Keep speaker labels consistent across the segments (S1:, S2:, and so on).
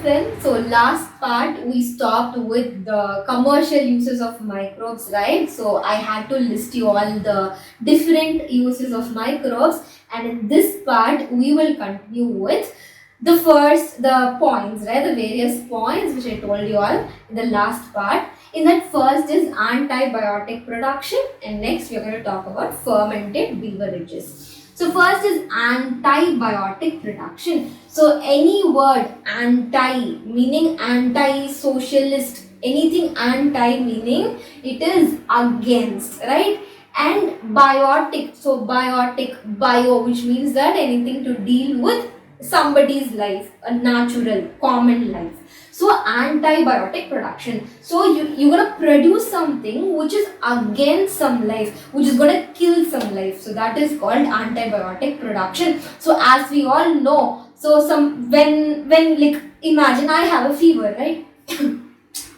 S1: friends, so last part we stopped with the commercial uses of microbes, right? So I had to list you all the different uses of microbes, and in this part we will continue with the points, right? The various points which I told you all in the last part. In that, first is antibiotic production, and next we are going to talk about fermented beverages. So first is antibiotic production. So any word anti meaning anti-socialist, anything anti meaning it is against, right? And biotic, so biotic, bio, which means that anything to deal with somebody's life, a natural, common life. So antibiotic production. So you're gonna produce something which is against some life, which is gonna kill some life. So that is called antibiotic production. So as we all know, so when like imagine I have a fever, right?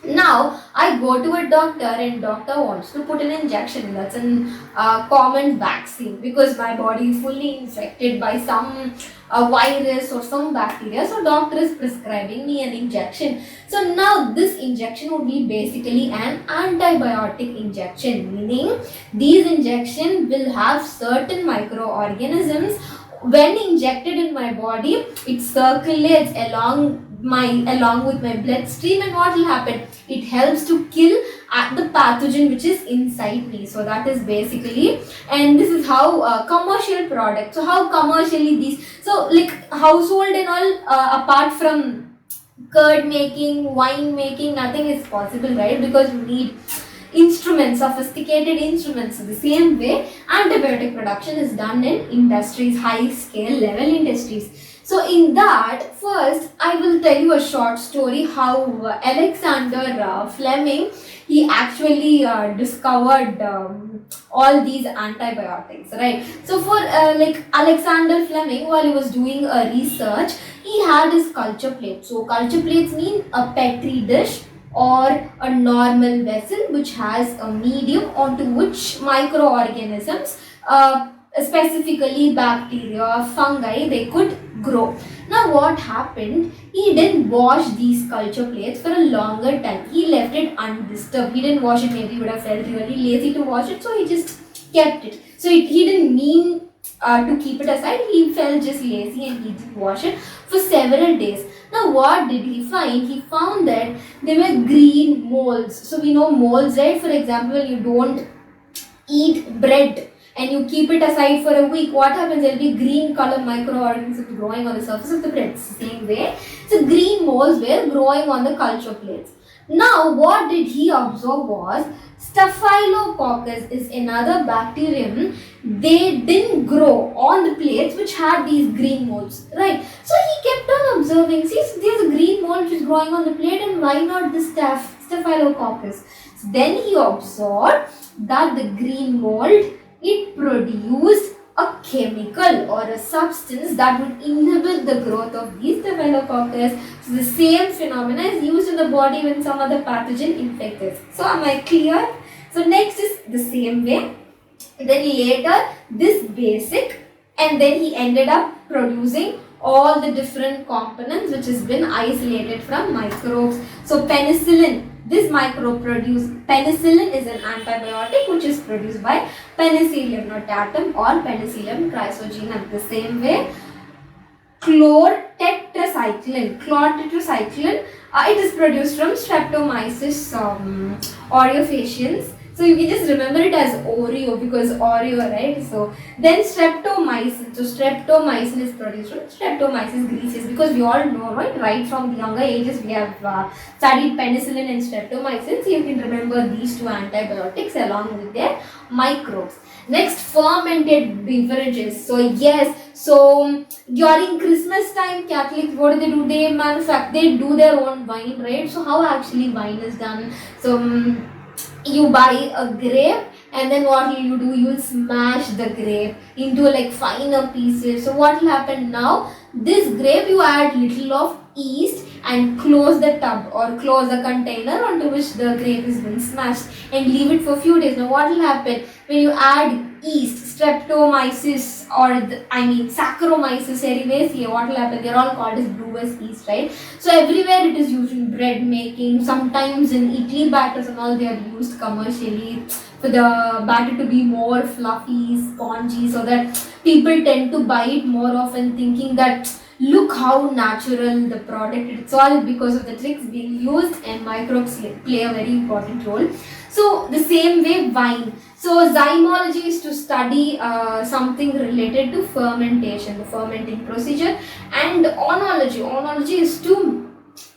S1: Now I go to a doctor and doctor wants to put an injection. That's an common vaccine because my body is fully infected by some virus or some bacteria. So doctor is prescribing me an injection. So now this injection would be basically an antibiotic injection, meaning these injection will have certain microorganisms. When injected in my body, it circulates along with my bloodstream, and what will happen? It helps to kill the pathogen which is inside me. So that is basically, and this is how commercial products. So how commercially these, so like household and all, apart from curd making, wine making, nothing is possible, right? Because we need instruments, sophisticated instruments. So the same way antibiotic production is done in industries, high scale level industries. So in that, first I will tell you a short story how Alexander Fleming, he actually discovered all these antibiotics, right? So for like Alexander Fleming, while he was doing a research, he had his culture plate. So culture plates mean a petri dish or a normal vessel which has a medium onto which microorganisms, specifically bacteria, fungi, they could grow. Now what happened? He didn't wash these culture plates for a longer time. He left it undisturbed. He didn't wash it. Maybe he would have felt really lazy to wash it, so he just kept it. So he didn't mean to keep it aside. He felt just lazy and he didn't wash it for several days. Now what did he find? He found that there were green molds. So we know molds, right? For example, when you don't eat bread and you keep it aside for a week, what happens? There will be green color microorganisms growing on the surface of the bread. Same way, so green molds were growing on the culture plates. Now what did he observe was Staphylococcus is another bacterium. They didn't grow on the plates which had these green molds, right? So he kept on observing, see, so there's a green mold which is growing on the plate, and why not the Staphylococcus? So then he observed that the green mold, it produced a chemical or a substance that would inhibit the growth of these staphylococcus. So the same phenomena is used in the body when some other pathogen infects us. So am I clear? So next is the same way. Then later this basic, and then he ended up producing all the different components which has been isolated from microbes. So penicillin, this microbe produced penicillin is an antibiotic which is produced by Penicillium notatum or Penicillium chrysogenum. The same way, chlortetracycline, it is produced from Streptomyces aureofaciens. So you can just remember it as Oreo because Oreo, right? So then streptomycin. So streptomycin is produced from Streptomyces griseus, because we all know, right from the younger ages we have studied penicillin and streptomycin. So you can remember these two antibiotics along with their microbes. Next, fermented beverages. So yes, so during Christmas time, Catholics, what do? They do their own wine, right? So how actually wine is done? So you buy a grape, and then what will you do? You will smash the grape into like finer pieces. So what will happen now? This grape, you add little of yeast and close the tub or close the container onto which the grape has been smashed and leave it for a few days. Now what will happen when you add yeast, Streptomyces or Saccharomyces cerevisiae, what will happen? They're all called as brewer's yeast, right? So everywhere it is used in bread making, sometimes in idli batters and all, they are used commercially for the batter to be more fluffy, spongy, so that people tend to buy it more often, thinking that look how natural the product is. It's all because of the tricks being used, and microbes play a very important role. So the same way wine. So zymology is to study something related to fermentation, the fermenting procedure, and oenology is to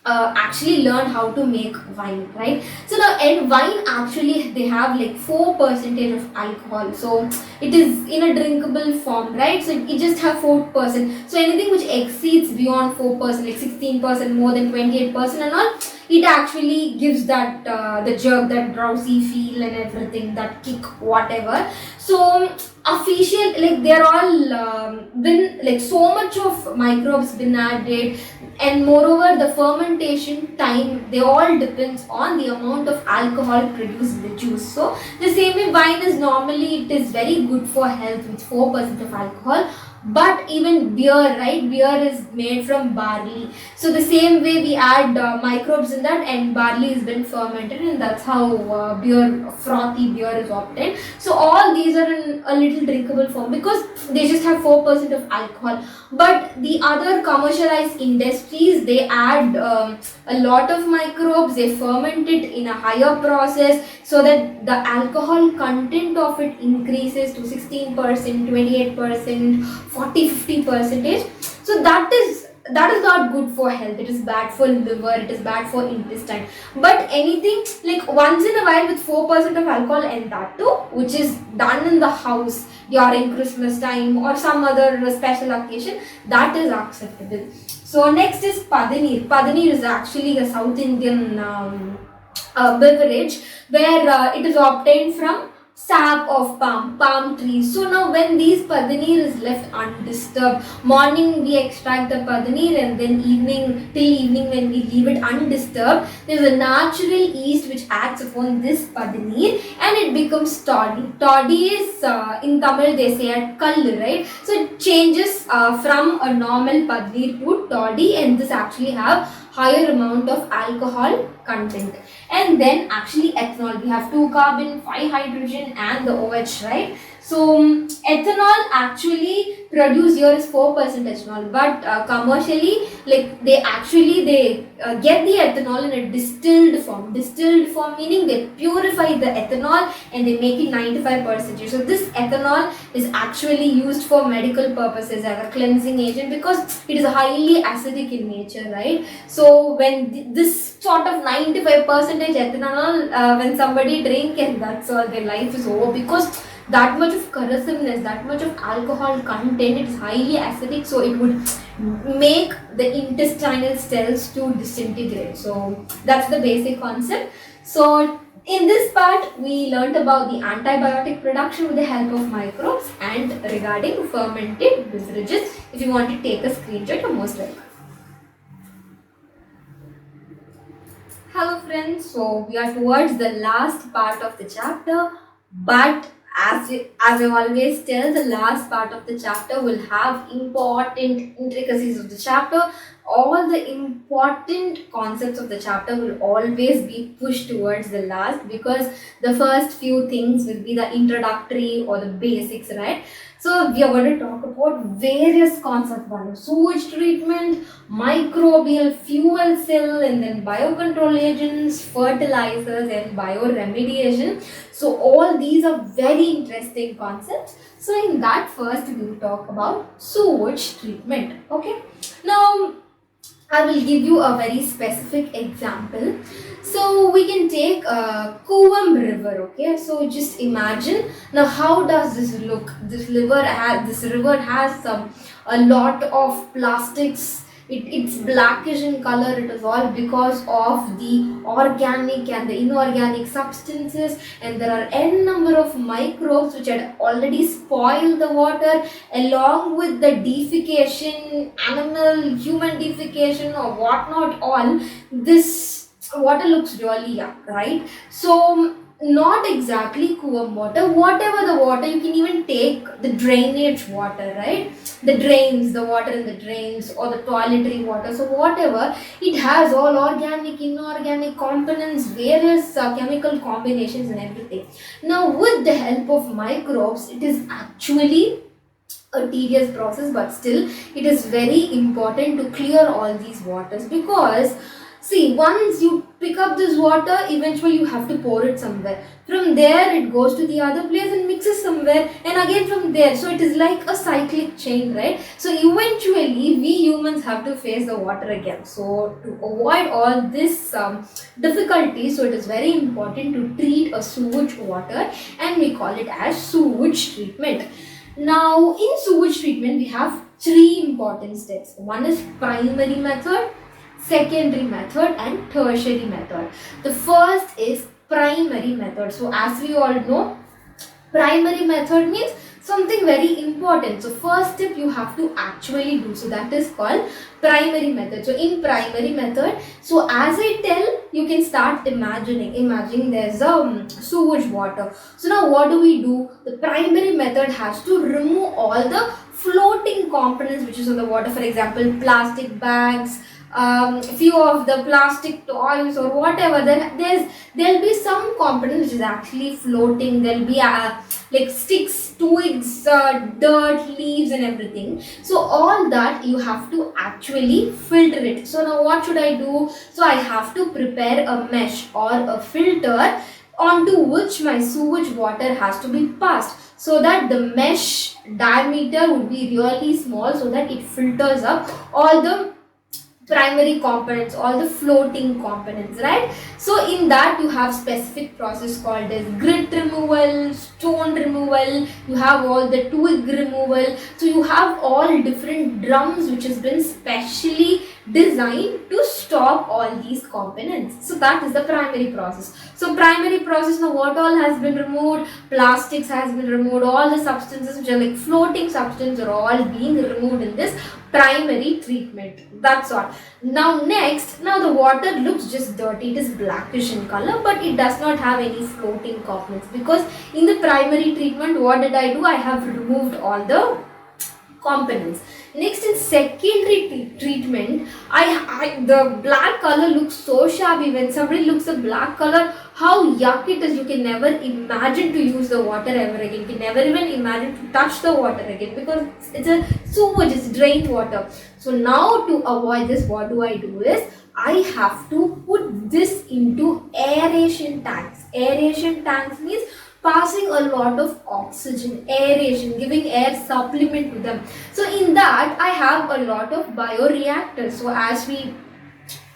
S1: actually learn how to make wine, right? So now in wine, actually they have like 4% of alcohol, so it is in a drinkable form, right? So it just have 4%. So anything which exceeds beyond 4%, like 16%, more than 28% and all, it actually gives that the jerk, that drowsy feel and everything, that kick, whatever. So official, like they're all been like so much of microbes been added, and moreover the fermentation time, they all depends on the amount of alcohol produced in the juice. So the same way wine is normally, it is very good for health with 4% of alcohol. But even beer, right? Beer is made from barley. So the same way we add microbes in that, and barley has been fermented, and that's how frothy beer is obtained. So all these are in a little drinkable form because they just have 4% of alcohol. But the other commercialized industries, they add a lot of microbes, they ferment it in a higher process so that the alcohol content of it increases to 16%, 28%, 40-50%. So that is not good for health. It is bad for liver, it is bad for intestine. But anything like once in a while with 4% of alcohol, and that too which is done in the house during Christmas time or some other special occasion, that is acceptable. So next is padanir. Padanir is actually a South Indian beverage where it is obtained from sap of palm trees. So now when these padanir is left undisturbed, morning we extract the padanir, and then till evening when we leave it undisturbed, there is a natural yeast which acts upon this padanir and it becomes toddy. Toddy is in Tamil they say at kallu, right? So it changes from a normal padanir to toddy, and this actually have higher amount of alcohol content. And then actually ethanol, we have 2 carbon, 5 hydrogen and the OH, right? So ethanol actually produce here is 4% ethanol, but commercially, like they get the ethanol in a distilled form. Distilled form meaning they purify the ethanol and they make it 95%. So this ethanol is actually used for medical purposes as a cleansing agent because it is highly acidic in nature, right? So when this sort of 95% ethanol, when somebody drink, and that's all, their life is over, because that much of corrosiveness, that much of alcohol content, it is highly acidic, so it would make the intestinal cells to disintegrate. So that's the basic concept. So in this part, we learnt about the antibiotic production with the help of microbes and regarding fermented beverages. If you want to take a screenshot, you're most welcome. Hello friends, so we are towards the last part of the chapter, but as I always tell, the last part of the chapter will have important intricacies of the chapter. All the important concepts of the chapter will always be pushed towards the last, because the first few things will be the introductory or the basics, right? So we are going to talk about various concepts: sewage treatment, microbial fuel cell, and then biocontrol agents, fertilizers, and bioremediation. So all these are very interesting concepts. So in that, first we will talk about sewage treatment. Okay. Now I will give you a very specific example. So we can take Kuvam River, okay? So just imagine, now how does this look? This river has a lot of plastics. It's blackish in color. It is all because of the organic and the inorganic substances, and there are n number of microbes which had already spoiled the water, along with the defecation, animal, human defecation or whatnot. All this water looks really yuck, right? So Not exactly warm water, whatever the water, you can even take the drainage water, right? The drains, the water in the drains, or the toiletry water. So whatever, it has all organic, inorganic components, various chemical combinations and everything. Now with the help of microbes, it is actually a tedious process, but still it is very important to clear all these waters, because see, once you pick up this water, eventually you have to pour it somewhere. From there it goes to the other place and mixes somewhere, and again from there. So it is like a cyclic chain, right? So eventually we humans have to face the water again. So to avoid all this difficulty, so it is very important to treat a sewage water, and we call it as sewage treatment. Now, in sewage treatment, we have three important steps. One is primary method, secondary method, and tertiary method. The first is primary method. So, as we all know, primary method means something very important. So, first step you have to actually do. So, that is called primary method. So, in primary method, so as I tell, you can start imagining there's a sewage water. So now what do? The primary method has to remove all the floating components which is on the water. For example, plastic bags, few of the plastic toys or whatever. Then there'll be some component which is actually floating. There'll be like sticks, twigs, dirt, leaves and everything. So all that you have to actually filter it. So now what should I do? So I have to prepare a mesh or a filter onto which my sewage water has to be passed, so that the mesh diameter would be really small, so that it filters up all the primary components, all the floating components, right? So in that you have specific process called as grit removal, stone removal, you have all the twig removal. So you have all different drums which has been specially designed to stop all these components. So that is the primary process. So primary process, now what all has been removed? Plastics has been removed, all the substances which are like floating substances are all being removed in this primary treatment. That's all. Now next, now the water looks just dirty, it is blackish in color, but it does not have any floating components, because in the primary treatment, what did I do? I have removed all the components. Next, in secondary treatment, the black color looks so shabby. When somebody looks at black color, how yuck it is. You can never imagine to use the water ever again. You can never even imagine to touch the water again, because it's a sewage, it's drained water. So now to avoid this, what do? Is I have to put this into aeration tanks. Aeration tanks means passing a lot of oxygen, aeration, giving air supplement to them. So in that I have a lot of bioreactors. So as we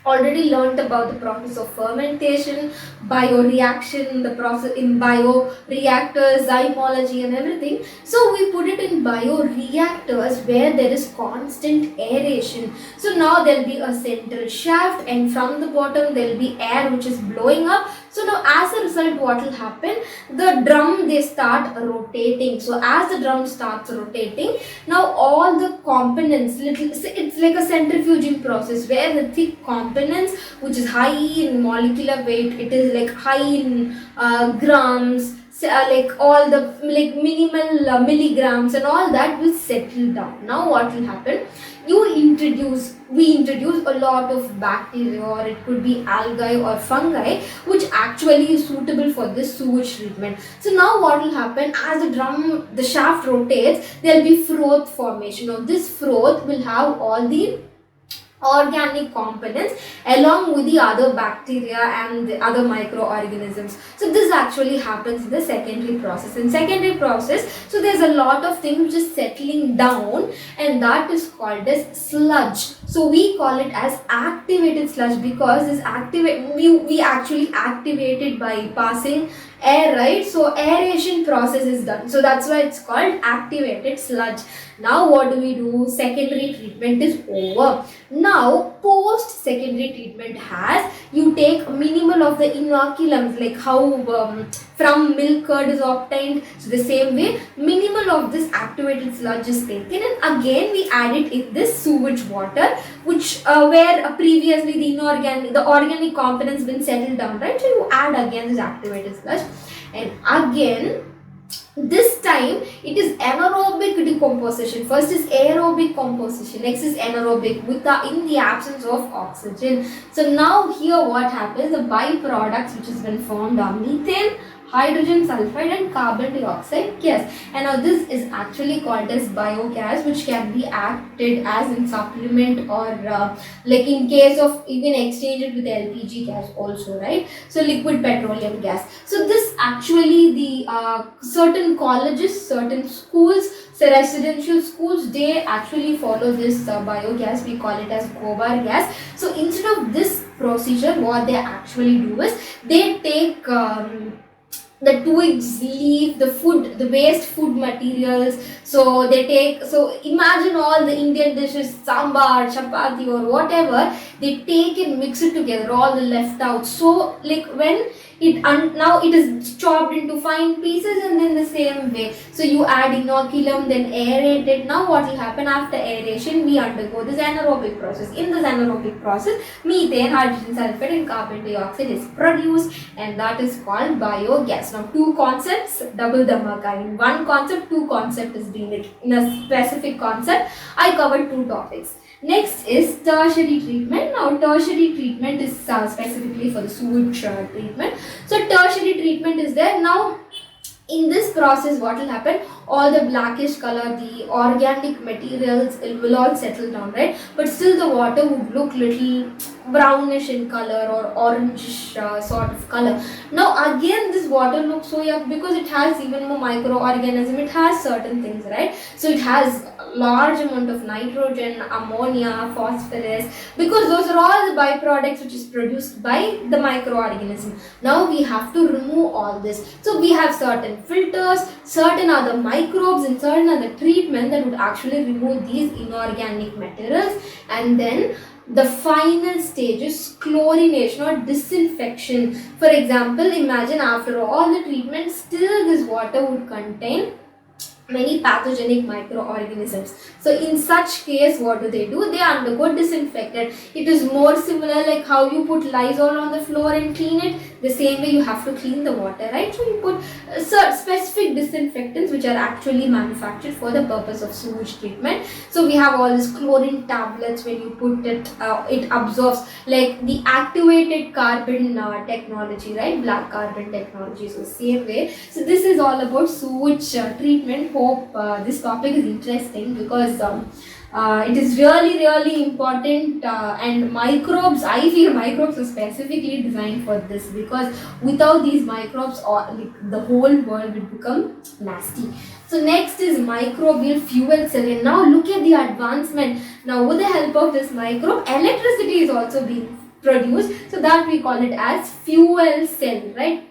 S1: already learned about the process of fermentation, bioreaction, the process in bioreactors, zymology and everything. So we put it in bioreactors where there is constant aeration. So now there will be a central shaft, and from the bottom there will be air which is blowing up. So now as a result, what will happen? The drum, they start rotating. So as the drum starts rotating, now all the components, it's like a centrifuging process where the thick components which is high in molecular weight, it is like high in grams, like all the like minimal milligrams and all that will settle down. Now what will happen? We introduce a lot of bacteria, or it could be algae or fungi, which actually is suitable for this sewage treatment. So now what will happen? As the shaft rotates, there will be froth formation. Now this froth will have all the organic components along with the other bacteria and the other microorganisms. So this actually happens in the secondary process. In secondary process, so there's a lot of things just settling down, and that is called as sludge. So we call it as activated sludge, because this we actually activate it by passing air, right? So aeration process is done. So that's why it's called activated sludge. Now what do? Secondary treatment is over. Now post secondary treatment has, you take minimal of the inoculums, like how from milk curd is obtained. So the same way, minimal of this activated sludge is taken, and again we add it in this sewage water, which where previously the organic components been settled down, right? So you add again this activated sludge, and again this time it is anaerobic decomposition. First is aerobic composition, next is anaerobic in the absence of oxygen. So now here what happens, the byproducts which has been formed are methane, hydrogen sulfide and carbon dioxide gas. And now this is actually called as biogas, which can be acted as in supplement or like in case of even exchange it with LPG gas also, right? So liquid petroleum gas. So this actually the certain colleges, certain schools, so residential schools, they actually follow this biogas. We call it as gobar gas. So instead of this procedure, what they actually do is they take the twigs, leaf, the food, the waste food materials. So they take, so imagine all the Indian dishes, sambar, chapati or whatever, they take and mix it together, all the left out. So like when now it is chopped into fine pieces, and then the same way. So you add inoculum, then aerate it. Now what will happen after aeration? We undergo this anaerobic process. In this anaerobic process, methane, hydrogen sulfide and carbon dioxide is produced, and that is called biogas. Now two concepts, double dhamaka. In one concept, two concepts is being like in a specific concept. I covered two topics. Next is tertiary treatment. Now tertiary treatment is specifically for the sewage treatment. So tertiary treatment is there. Now in this process what will happen, all the blackish color, the organic materials, it will all settle down, right? But still the water would look little brownish in color or orangish sort of color. Now again this water looks so yuck because it has even more microorganism, it has certain things, right? So it has large amount of nitrogen, ammonia, phosphorus, because those are all the byproducts which is produced by the microorganism. Now we have to remove all this. So we have certain filters, certain other microbes and certain other treatment that would actually remove these inorganic materials. And then the final stage is chlorination or disinfection. For example, imagine after all the treatment, still this water would contain many pathogenic microorganisms. So in such case, what do? They undergo disinfectant. It is more similar like how you put Lysol on the floor and clean it. The same way you have to clean the water, right? So you put specific disinfectants which are actually manufactured for the purpose of sewage treatment. So we have all these chlorine tablets. When you put it, it absorbs, like the activated carbon technology, right? Black carbon technology. So same way. So this is all about sewage treatment. Hope this topic is interesting because it is really important, and microbes, I feel microbes are specifically designed for this, because without these microbes the whole world will become nasty. So next is microbial fuel cell, and now look at the advancement. Now with the help of this microbe, electricity is also being produced, so that we call it as fuel cell, right?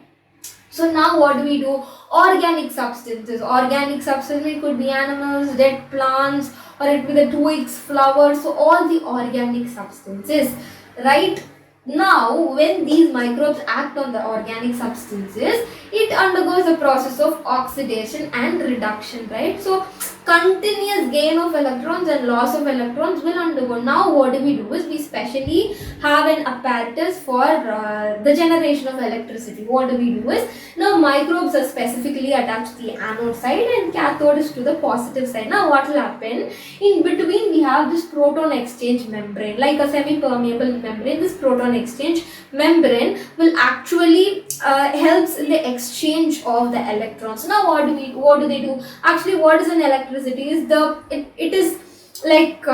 S1: So now what do? Organic substances. Organic substances could be animals, dead plants, or it could be the twigs, flowers. So all the organic substances, right? Now when these microbes act on the organic substances, it undergoes a process of oxidation and reduction, right? So continuous gain of electrons and loss of electrons will undergo. Now what do? Is we specially have an apparatus for the generation of electricity. What do? Is now microbes are specifically attached to the anode side and cathode is to the positive side. Now what will happen? In between we have this proton exchange membrane, like a semi-permeable membrane. This proton exchange membrane will actually helps in the exchange of the electrons. Now what do they do? Actually, what is an electricity? Is it is like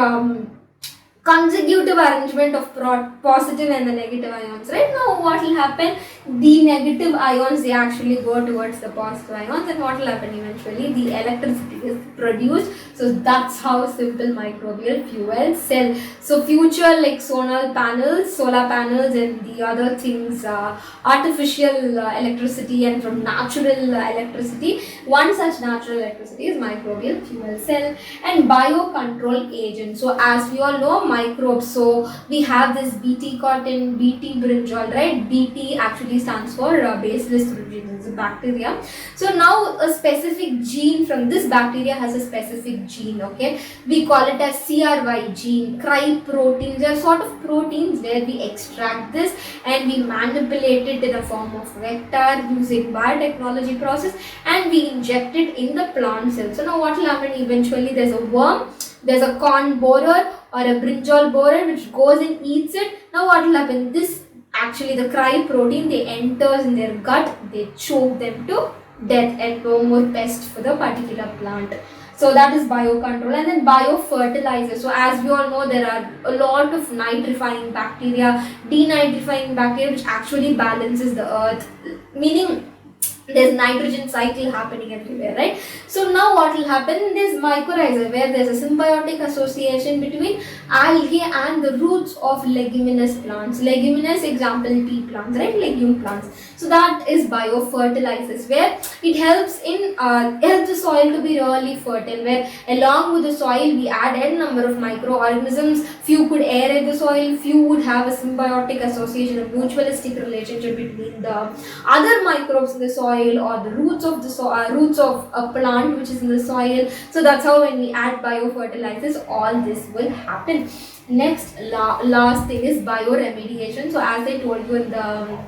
S1: consecutive arrangement of positive and the negative ions, right? Now what will happen? The negative ions, they actually go towards the positive ions, and what will happen eventually? The electricity is produced. So that's how simple microbial fuel cell. So future like solar panels and the other things, artificial electricity and from natural electricity. One such natural electricity is microbial fuel cell. And biocontrol agent. So as we all know, microbes. So we have this Bt cotton, Bt brinjal, right? Bt actually stands for Bacillus thuringiensis, it's a bacteria. So now a specific gene from this bacteria has a specific gene, okay? We call it as CRY gene, cry proteins. They are sort of proteins where we extract this and we manipulate it in a form of vector using biotechnology process, and we inject it in the plant cell. So now what will happen eventually? There's a worm, there's a corn borer or a brinjal borer which goes and eats it. Now what will happen? This actually the cry protein, they enters in their gut, they choke them to death and no more pest for the particular plant. So that is biocontrol. And then biofertilizer. So as we all know, there are a lot of nitrifying bacteria, denitrifying bacteria which actually balances the earth, meaning there's nitrogen cycle happening everywhere, right? So now what will happen? There's mycorrhiza where there's a symbiotic association between algae and the roots of leguminous plants. Leguminous, example pea plants, right? Legume plants. So that is biofertilizers, where it helps in helps the soil to be really fertile, where along with the soil we add n number of microorganisms. Few could aerate the soil, few would have a symbiotic association, a mutualistic relationship between the other microbes in the soil or the roots of the roots of a plant which is in the soil. So that's how when we add biofertilizers, all this will happen. Next, last thing is bioremediation. So as I told you in the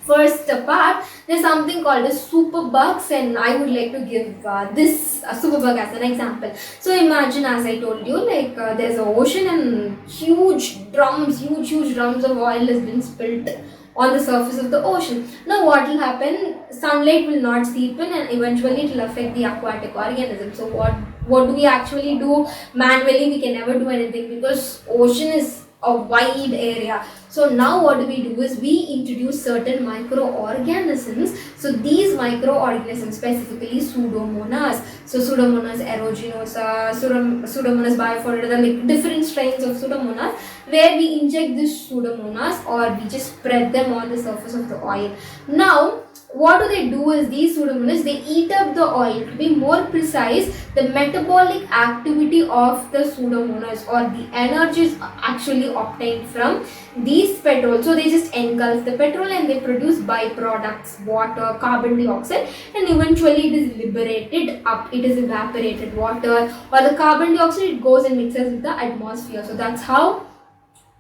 S1: first part, there's something called as superbugs, and I would like to give this superbug as an example. So imagine, as I told you, like there's an ocean and huge drums of oil has been spilled on the surface of the ocean. Now what will happen? Sunlight will not seep in and eventually it will affect the aquatic organism. So what do we actually do? Manually we can never do anything because ocean is a wide area. So now what we do is we introduce certain microorganisms. So these microorganisms, specifically Pseudomonas, so Pseudomonas aeruginosa, Pseudomonas biformata, like different strains of Pseudomonas, where we inject these Pseudomonas or we just spread them on the surface of the oil. Now what do they do is these Pseudomonas, they eat up the oil. To be more precise, the metabolic activity of the Pseudomonas or the energies actually obtained from these petrol. So they just engulf the petrol and they produce byproducts, water, carbon dioxide, and eventually it is liberated up, it is evaporated water, or the carbon dioxide, it goes and mixes with the atmosphere. So that's how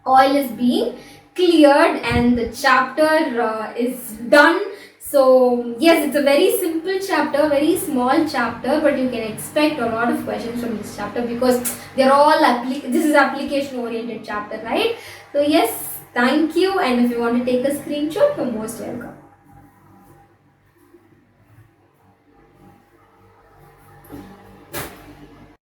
S1: oil is being cleared and the chapter is done. So yes, it's a very simple chapter, very small chapter, but you can expect a lot of questions from this chapter because they're all this is application oriented chapter, right? So yes, thank you, and if you want to take a screenshot, you're most welcome.